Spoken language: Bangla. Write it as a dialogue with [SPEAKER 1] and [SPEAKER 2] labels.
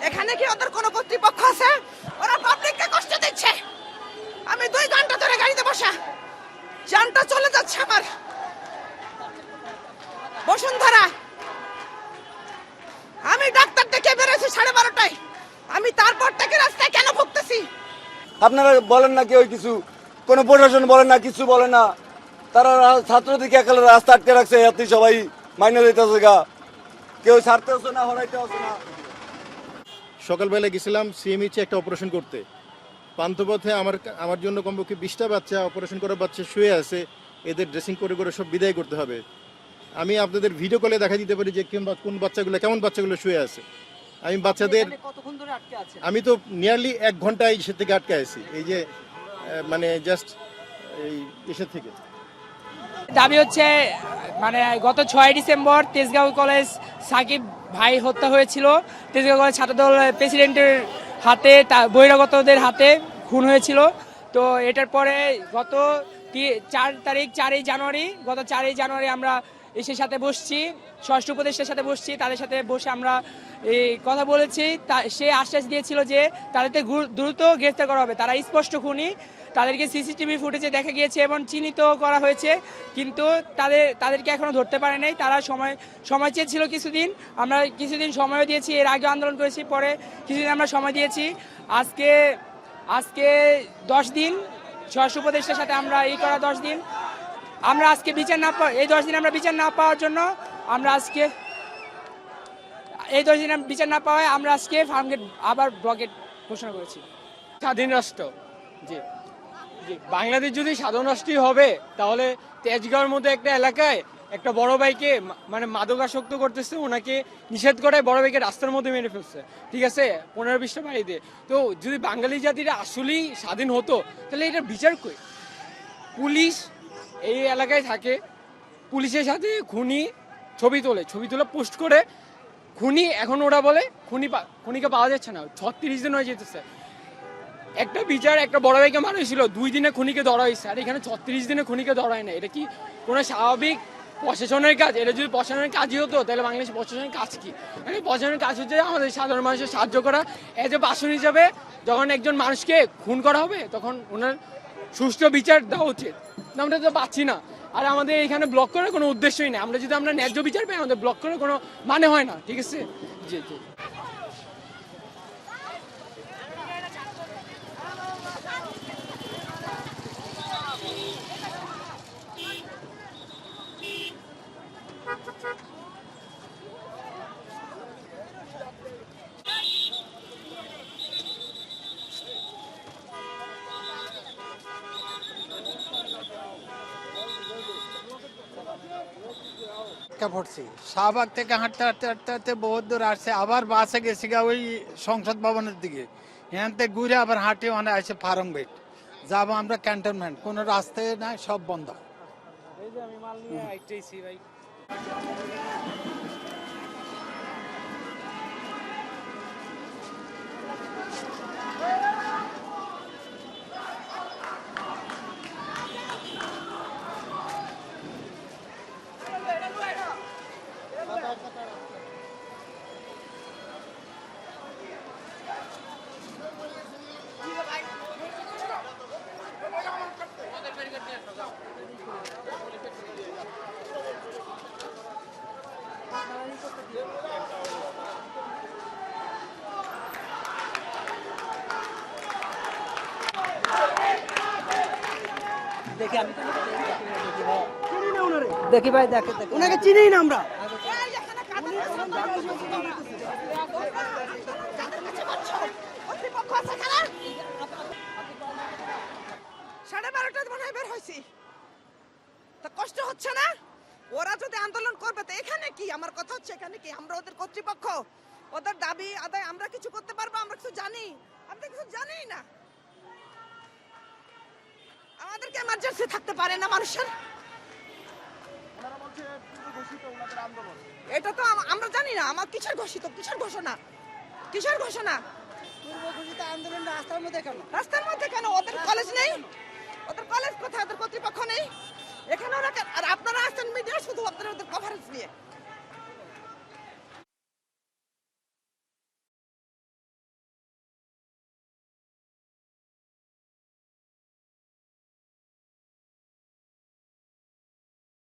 [SPEAKER 1] এখানে কি ওদের কোনো কর্তৃপক্ষ আছে? ওরা পাবলিককে কষ্ট দিচ্ছে। আমি 2 ঘন্টা ধরে গাড়িতে বসা, জানটা চলে যাচ্ছে আমার। বসুন্ধরা, আমি ডাক্তার দেখে বেরোছি 12:30টায়। আমি তারপর থেকে রাস্তায় কেন ভুগতেছি?
[SPEAKER 2] আপনারা বলেন না কেউ কিছু, কোনো প্রশাসন বলেন না, কিছু বলে না। তারা ছাত্রদেরকে একালে রাস্তা আটকে রাখছে, এতে সবাই মাইনে দিতেছে গা, কেউ ছাড়তে হচ্ছে না, হরাইতে হচ্ছে না।
[SPEAKER 3] সকালবেলা গেছিলাম সিএমইচে একটা অপারেশন করতে। পান্থপথে আমার জন্য কমপক্ষে 20টা বাচ্চা, অপারেশন করা বাচ্চা শুয়ে আছে। এদের ড্রেসিং করে করে সব বিদায় করতে হবে। আমি আপনাদের ভিডিও কলে দেখা দিতে পারি যে কোন বাচ্চাগুলো, কেমন বাচ্চাগুলো শুয়ে আছে। আমি বাচ্চাদের আমি তো নিয়ারলি 1 ঘন্টা এসে থেকে আটকে আছি, এই যে মানে জাস্ট এই এসে থেকে।
[SPEAKER 4] দাবি হচ্ছে মানে গত 6 ডিসেম্বর তেজগাঁও কলেজ সাকিব ভাই হত্যা হয়েছিল। তেজগাঁও কলেজ ছাত্রদল প্রেসিডেন্টের হাতে, বহিরাগতদের হাতে খুন হয়েছিল। তো এটার পরে গত 4 জানুয়ারি আমরা এসের সাথে বসছি, ষষ্ঠ উপদেষ্টার সাথে বসছি, তাদের সাথে বসে আমরা এই কথা বলেছি। সে আশ্বাস দিয়েছিল যে তাদেরকে দ্রুত গ্রেফতার করা হবে। তারা স্পষ্ট খুনি, তাদেরকে সিসিটিভি ফুটেজে দেখা গিয়েছে এবং চিহ্নিত করা হয়েছে, কিন্তু তাদেরকে এখনো ধরতে পারে নাই। তারা সময় চেয়েছিল কিছুদিন, আমরা কিছুদিন সময়ও দিয়েছি, এর আগে আন্দোলন করেছি, পরে কিছুদিন আমরা সময় দিয়েছি। আজকে 10 দিন ষষ্ঠ উপদেষ্টার সাথে আমরা 10 দিন আমরা আজকে বিচার না পাওয়া, এই 10 দিন আমরা বিচার না পাওয়ার জন্য আমরা আজকে বিচার না পাওয়ায় আমরা আজকে ফার্মগেট আবার ব্লকেট ঘোষণা করেছি।
[SPEAKER 5] স্বাধীন রাষ্ট্র, জি জি, বাংলাদেশ যদি স্বাধীন রাষ্ট্রই হবে তাহলে তেজগাঁওয়ের মধ্যে একটা এলাকায় একটা বড় ভাইকে মানে মাদকাসক্ত করতেছে, ওনাকে নিষেধ করে বড় ভাইকে রাস্তার মধ্যে মেরে ফেলছে, ঠিক আছে, 15-20টা বাড়ি দিয়ে। তো যদি বাঙালি জাতিরা আসলেই স্বাধীন হতো তাহলে এটার বিচার কই? পুলিশ এই এলাকায় থাকে, পুলিশের সাথে খুনি ছবি তুলে পোস্ট করে, খুনি এখন ওরা বলে খুনিকে পাওয়া যাচ্ছে না, 36 দিন হয়ে যেতেছে। একটা বিচার একটা বড় ভাইকে মারা হয়েছিল, 2 দিনে খুনিকে ধরা হয়েছে, আর এখানে 36 দিনে খুনিকে ধরা হয় না। এটা কি কোনো স্বাভাবিক প্রশাসনের কাজ? এটা যদি প্রশাসনের কাজই হতো তাহলে বাংলাদেশ প্রশাসনের কাজ কি? মানে প্রশাসনের কাজ হচ্ছে আমাদের সাধারণ মানুষের সাহায্য করা। এজ এ পার্সন হিসাবে যখন একজন মানুষকে খুন করা হবে তখন ওনার সুষ্ঠু বিচার দেওয়া উচিত। আমরা তো পাচ্ছি না, আর আমাদের এখানে ব্লক করার কোনো উদ্দেশ্যই নেই। আমরা যদি ন্যায্য বিচার পাই, আমাদের ব্লক করার কোনো মানে হয় না, ঠিক আছে। জি জি।
[SPEAKER 6] পড়ছি শাহবাগ থেকে হাঁটতে হাঁটতে হাঁটতে হাঁটতে বহুত দূর আসছে, আবার বাসে গেছি গা ওই সংসদ ভবনের দিকে, এখান থেকে ঘুরে আবার হাঁটে মানে আসে ফার্মগেট যাবো আমরা ক্যান্টনমেন্ট, কোনো রাস্তায় নাই, সব বন্ধ।
[SPEAKER 5] এই যে আমি মাল নিয়ে আইতেছি ভাই।
[SPEAKER 4] দেখি ভাই, দেখে
[SPEAKER 1] ওনাকে চিনি না আমরা। সাড়ে 12টায় মনে হয় বের হয়েছি, তা কষ্ট হচ্ছে না? ওরা যদি আন্দোলন করবে তো এখানে কি? আমার কথা হচ্ছে এখানে কি আমরা ওদের কর্তৃপক্ষ? ওদের দাবি আদায় আমরা কিছু করতে পারবো? আমরা কিছু জানি? আমরা কিছু জানি না। আমাদেরকে এমার্জেন্সি থাকতে পারে না মানুষের? এটা তো আমরা জানি না। আমার কিসের ঘোষিত, কিসের ঘোষণা, কিসের ঘোষণা?
[SPEAKER 6] পূর্বঘোষিত আন্দোলন রাস্তার মধ্যে কেন?
[SPEAKER 1] রাস্তার মধ্যে কেন? ওদের কলেজ নেই? ওদের কলেজ কোথায়? ওদের কর্তৃপক্ষ নেই এখানে? ওরা আর আপনারা আসছেন মিডিয়া শুধু আপনারা ওদের কভারেজ নিয়ে।